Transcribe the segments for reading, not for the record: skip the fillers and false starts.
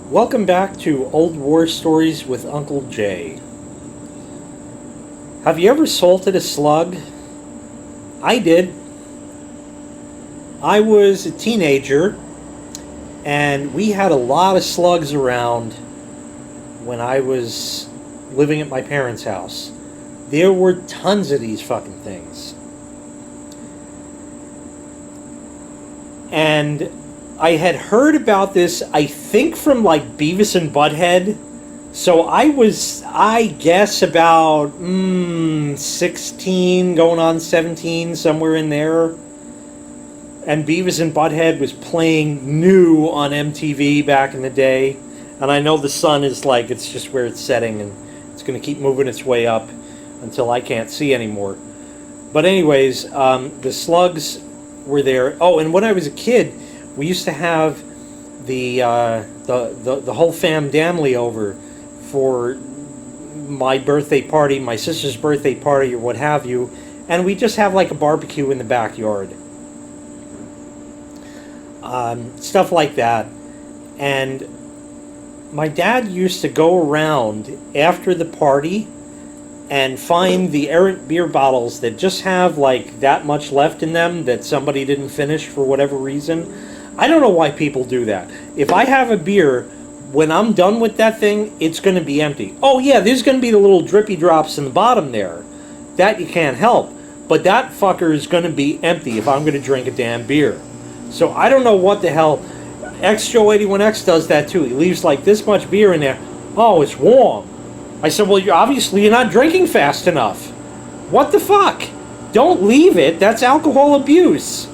Welcome back to Old War Stories with Uncle Jay. Have you ever salted a slug? I did. I was a teenager, and we had a lot of slugs around when I was living at my parents' house. There were tons of these fucking things. And I had heard about this, I think, from like Beavis and Butthead. So I guess, about 16, going on 17, somewhere in there. And Beavis and Butthead was playing new on MTV back in the day. And I know the sun is like, it's just where it's setting, and it's going to keep moving its way up until I can't see anymore. But anyways, the slugs were there. Oh, and when I was a kid, we used to have the whole fam damly over for my birthday party, my sister's birthday party, or what have you, and we just have like a barbecue in the backyard, stuff like that. And my dad used to go around after the party and find the errant beer bottles that just have like that much left in them that somebody didn't finish for whatever reason. I don't know why people do that. If I have a beer, when I'm done with that thing, it's going to be empty. Oh yeah, there's going to be the little drippy drops in the bottom there. That you can't help. But that fucker is going to be empty if I'm going to drink a damn beer. So I don't know what the hell. Joe81X does that too. He leaves like this much beer in there. Oh, it's warm. I said, well, you're not drinking fast enough. What the fuck? Don't leave it. That's alcohol abuse.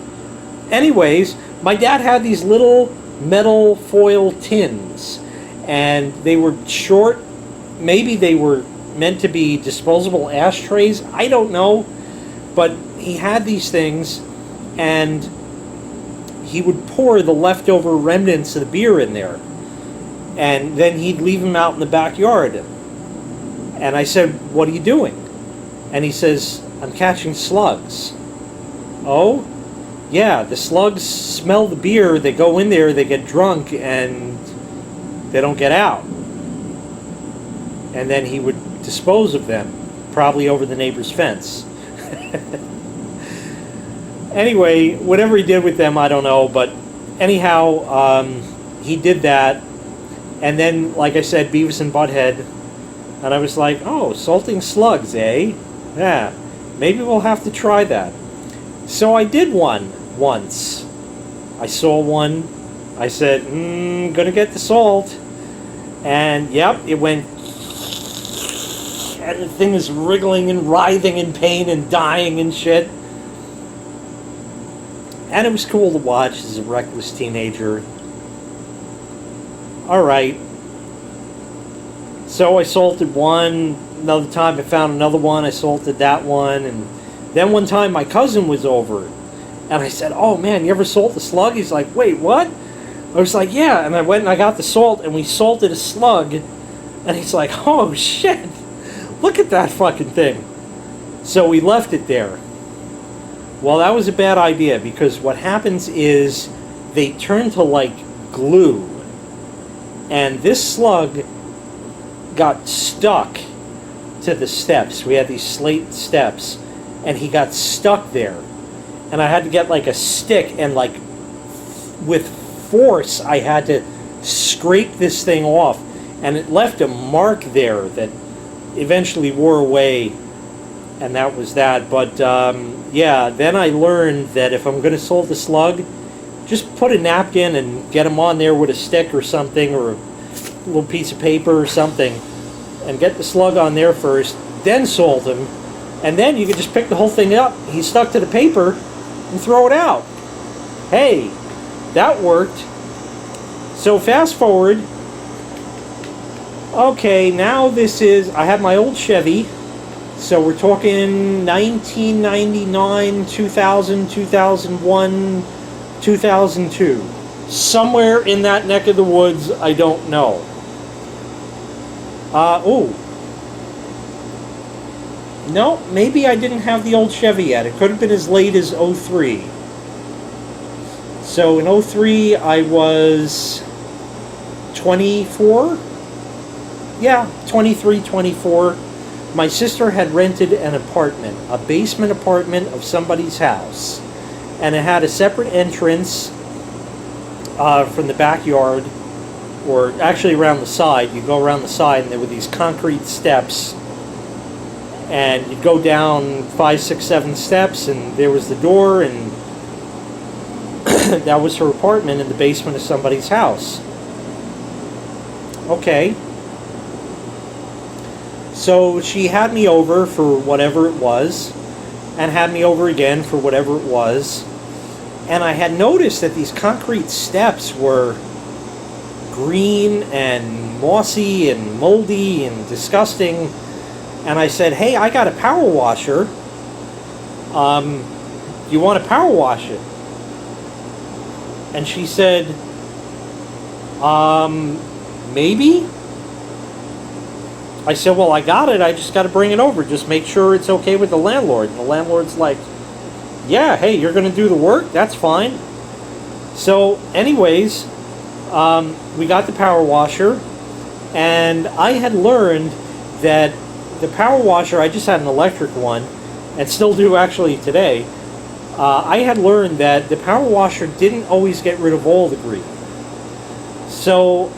Anyways, my dad had these little metal foil tins, and they were short. Maybe they were meant to be disposable ashtrays. I don't know. But he had these things, and he would pour the leftover remnants of the beer in there. And then he'd leave them out in the backyard. And I said, what are you doing? And he says, I'm catching slugs. Oh? Yeah, the slugs smell the beer, they go in there, they get drunk, and they don't get out. And then he would dispose of them, probably over the neighbor's fence. Anyway, whatever he did with them, I don't know, but anyhow, he did that. And then, like I said, Beavis and Butthead, and I was like, oh, salting slugs, eh? Yeah, maybe we'll have to try that. So I did one once. I saw one. I said, gonna get the salt. And yep, it went. And the thing is wriggling and writhing in pain and dying and shit. And it was cool to watch as a reckless teenager. Alright. So I salted one. Another time I found another one. I salted that one. And then one time my cousin was over. And I said, oh man, you ever salt a slug? He's like, wait, what? I was like, yeah. And I went and I got the salt and we salted a slug. And he's like, oh shit. Look at that fucking thing. So we left it there. Well, that was a bad idea because what happens is they turn to like glue. And this slug got stuck to the steps. We had these slate steps, and he got stuck there. And I had to get like a stick and like with force I had to scrape this thing off, and it left a mark there that eventually wore away, and that was that. But yeah, then I learned that if I'm going to salt a slug, just put a napkin and get them on there with a stick or something, or a little piece of paper or something, and get the slug on there first, then salt him, and then you can just pick the whole thing up. He's stuck to the paper, and throw it out. Hey, that worked. So fast forward. Okay, now this is, I have my old Chevy, so we're talking 1999, 2000, 2001, 2002. Somewhere in that neck of the woods, I don't know. No, maybe I didn't have the old Chevy yet. It could have been as late as '03. So in '03, I was 24. Yeah, 23, 24. My sister had rented an apartment, a basement apartment of somebody's house. And it had a separate entrance from the backyard, or actually around the side. You go around the side and there were these concrete steps. And you'd go down 5, 6, 7 steps and there was the door, and that was her apartment in the basement of somebody's house. Okay. So she had me over for whatever it was, and had me over again for whatever it was. And I had noticed that these concrete steps were green and mossy and moldy and disgusting. And I said, hey, I got a power washer. You want to power wash it? And she said, maybe? I said, well, I got it. I just got to bring it over. Just make sure it's okay with the landlord. And the landlord's like, yeah, hey, you're going to do the work? That's fine. So, anyways, we got the power washer. And I had learned that the power washer, I just had an electric one, and still do actually today. I had learned that the power washer didn't always get rid of all the grease. So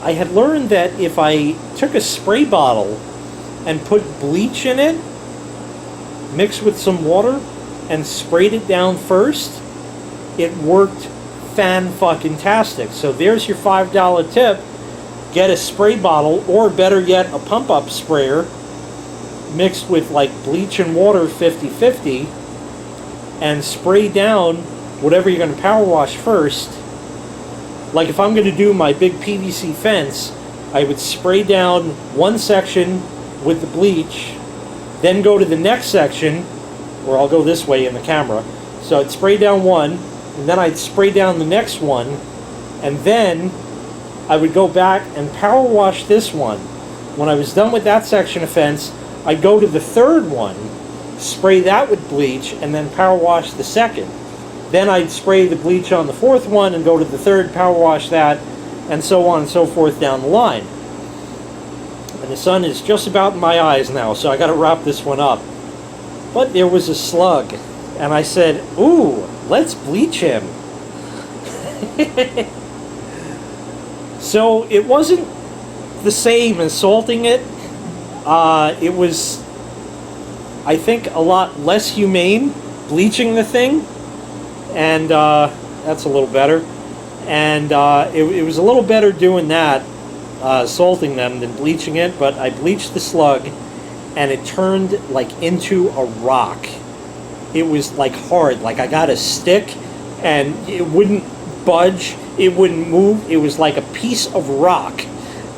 I had learned that if I took a spray bottle and put bleach in it, mixed with some water, and sprayed it down first, it worked fan-fucking-tastic. So there's your $5 tip. Get a spray bottle, or better yet, a pump-up sprayer, mixed with like bleach and water 50-50, and spray down whatever you're going to power wash first. Like if I'm going to do my big PVC fence, I would spray down one section with the bleach, then go to the next section, or I'll go this way in the camera. So I'd spray down one, and then I'd spray down the next one, and then I would go back and power wash this one. When I was done with that section of fence, I'd go to the third one, spray that with bleach, and then power wash the second. Then I'd spray the bleach on the fourth one and go to the third, power wash that, and so on and so forth down the line. And the sun is just about in my eyes now, so I got to wrap this one up. But there was a slug, and I said, ooh, let's bleach him. So it wasn't the same as salting it. It was, I think, a lot less humane bleaching the thing, and that's a little better. And it was a little better doing that, salting them, than bleaching it. But I bleached the slug, and it turned like into a rock. It was like hard, like I got a stick, and it wouldn't budge, it wouldn't move. It was like a piece of rock.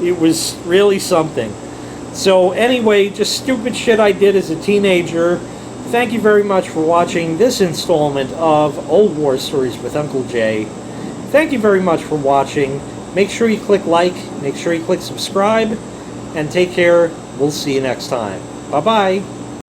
It was really something. So anyway, just stupid shit I did as a teenager. Thank you very much for watching this installment of Old War Stories with Uncle Jay. Thank you very much for watching. Make sure you click like, make sure you click subscribe, and take care. We'll see you next time. Bye-bye.